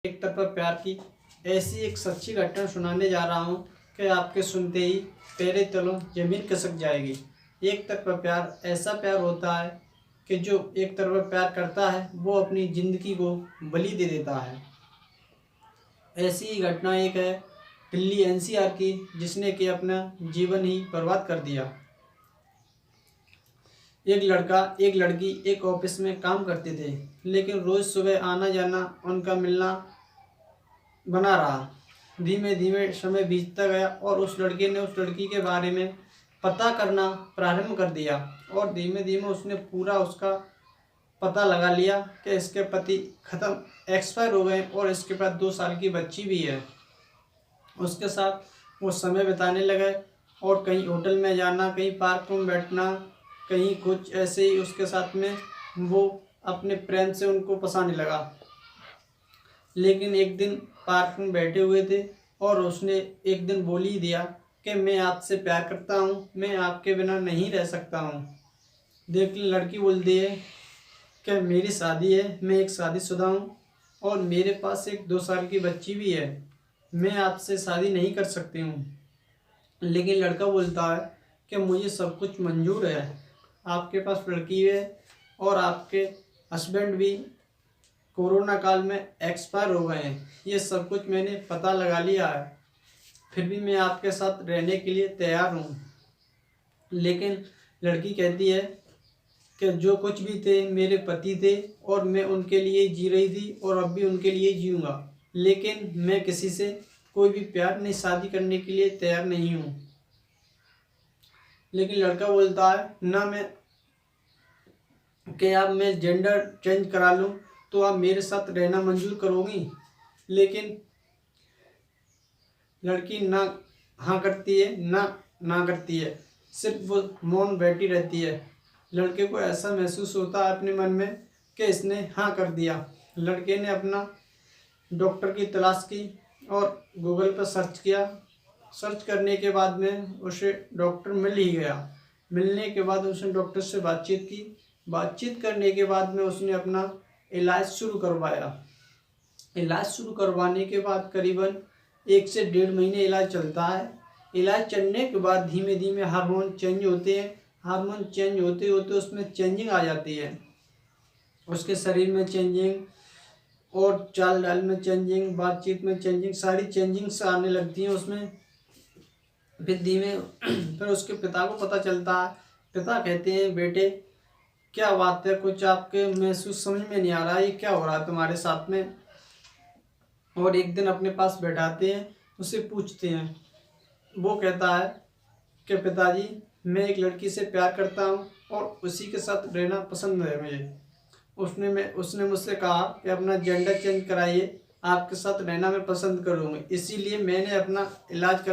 एक तरफा प्यार की ऐसी एक सच्ची घटना सुनाने जा रहा हूँ कि आपके सुनते ही पैरों तलों जमीन खिसक जाएगी। एक तरफा प्यार ऐसा प्यार होता है कि जो एक तरफा प्यार करता है वो अपनी ज़िंदगी को बलि दे देता है। ऐसी ही घटना एक है दिल्ली एनसीआर की, जिसने कि अपना जीवन ही बर्बाद कर दिया। एक लड़का एक लड़की एक ऑफिस में काम करते थे, लेकिन रोज़ सुबह आना जाना उनका मिलना बना रहा। धीमे धीमे समय बीतता गया और उस लड़के ने उस लड़की के बारे में पता करना प्रारंभ कर दिया और धीमे धीमे उसने पूरा उसका पता लगा लिया कि इसके पति ख़त्म एक्सपायर हो गए और इसके पास 2 साल की बच्ची भी है। उसके साथ वो समय बिताने लगे और कहीं होटल में जाना, कहीं पार्क में बैठना, कहीं कुछ ऐसे ही उसके साथ में वो अपने प्रेम से उनको फंसाने लगा। लेकिन एक दिन पार्क में बैठे हुए थे और उसने एक दिन बोल ही दिया कि मैं आपसे प्यार करता हूँ, मैं आपके बिना नहीं रह सकता हूँ। देख लड़की बोलती है कि मेरी शादी है, मैं एक शादीशुदा हूँ और मेरे पास एक 2 साल की बच्ची भी है, मैं आपसे शादी नहीं कर सकती हूँ। लेकिन लड़का बोलता है कि मुझे सब कुछ मंजूर है, आपके पास लड़की है और आपके हस्बैंड भी कोरोना काल में एक्सपायर हो गए हैं, ये सब कुछ मैंने पता लगा लिया है, फिर भी मैं आपके साथ रहने के लिए तैयार हूँ। लेकिन लड़की कहती है कि जो कुछ भी थे मेरे पति थे और मैं उनके लिए जी रही थी और अब भी उनके लिए जीऊँगा, लेकिन मैं किसी से कोई भी प्यार नहीं, शादी करने के लिए तैयार नहीं हूँ। लेकिन लड़का बोलता है ना, मैं कि अब मैं जेंडर चेंज करा लूँ तो आप मेरे साथ रहना मंजूर करोगी। लेकिन लड़की ना हाँ करती है ना करती है, सिर्फ वो मौन बैठी रहती है। लड़के को ऐसा महसूस होता है अपने मन में कि इसने हाँ कर दिया। लड़के ने अपना डॉक्टर की तलाश की और गूगल पर सर्च किया। सर्च करने के बाद में उसे डॉक्टर मिल ही गया। मिलने के बाद उसने डॉक्टर से बातचीत की। बातचीत करने के बाद में उसने अपना इलाज शुरू करवाया। इलाज शुरू करवाने के बाद करीबन 1 से 1.5 महीने इलाज चलता है। इलाज चलने के बाद धीमे धीमे हार्मोन चेंज होते हैं। हार्मोन चेंज होते होते उसमें चेंजिंग आ जाती है, उसके शरीर में चेंजिंग और चाल ढाल में चेंजिंग, बातचीत में चेंजिंग, सारी चेंजिंग्स आने लगती हैं उसमें। फिर उसके पिता को पता चलता है। पिता कहते हैं बेटे क्या बात है, कुछ आपके महसूस समझ में नहीं आ रहा, ये क्या हो रहा है तुम्हारे साथ में। और एक दिन अपने पास बैठाते हैं, उससे पूछते हैं। वो कहता है कि पिताजी मैं एक लड़की से प्यार करता हूँ और उसी के साथ रहना पसंद है मुझे। उसने मुझसे कहा कि अपना जेंडर चेंज कराइए, आपके साथ रहना मैं पसंद करूँगी, इसीलिए मैंने अपना इलाज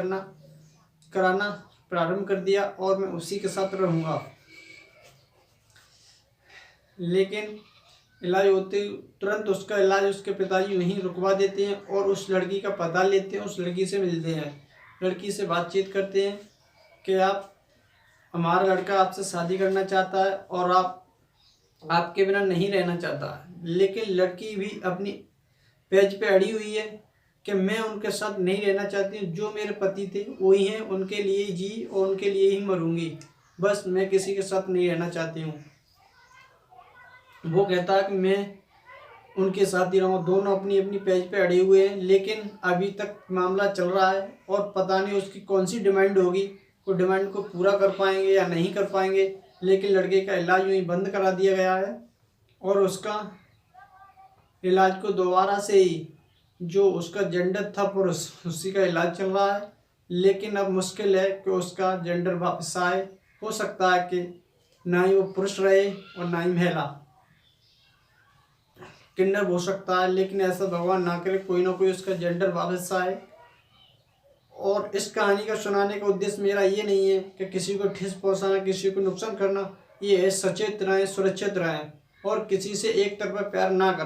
कराना प्रारंभ कर दिया और मैं उसी के साथ रहूँगा। लेकिन इलाज होते तुरंत उसका इलाज उसके पिताजी वहीं रुकवा देते हैं और उस लड़की का पता लेते हैं, उस लड़की से मिलते हैं, लड़की से बातचीत करते हैं कि हमारा लड़का आपसे शादी करना चाहता है और आपके बिना नहीं रहना चाहता है। लेकिन लड़की भी अपनी पेज पे अड़ी हुई है कि मैं उनके साथ नहीं रहना चाहती हूँ, जो मेरे पति थे वही हैं, उनके लिए जी और उनके लिए ही मरूंगी, बस मैं किसी के साथ नहीं रहना चाहती हूँ। वो कहता है कि मैं उनके साथ ही रहूँगा। दोनों अपनी अपनी पेज पे अड़े हुए हैं, लेकिन अभी तक मामला चल रहा है और पता नहीं उसकी कौन सी डिमांड होगी, वो डिमांड को पूरा कर पाएंगे या नहीं कर पाएंगे। लेकिन लड़के का इलाज यूँ ही बंद करा दिया गया है और उसका इलाज को दोबारा से ही, जो उसका जेंडर था पुरुष, उसी का इलाज चल रहा है। लेकिन अब मुश्किल है कि उसका जेंडर वापस आए। हो सकता है कि ना ही वो पुरुष रहे और ना ही महिला, किन्नर हो सकता है, लेकिन ऐसा भगवान ना करे, कोई ना कोई उसका जेंडर वापस आए। और इस कहानी का सुनाने का उद्देश्य मेरा ये नहीं है कि किसी को ठेस पहुंचाना, किसी को नुकसान करना। ये है सचेत रहें, सुरक्षित रहें और किसी से एक तरफा प्यार ना करें।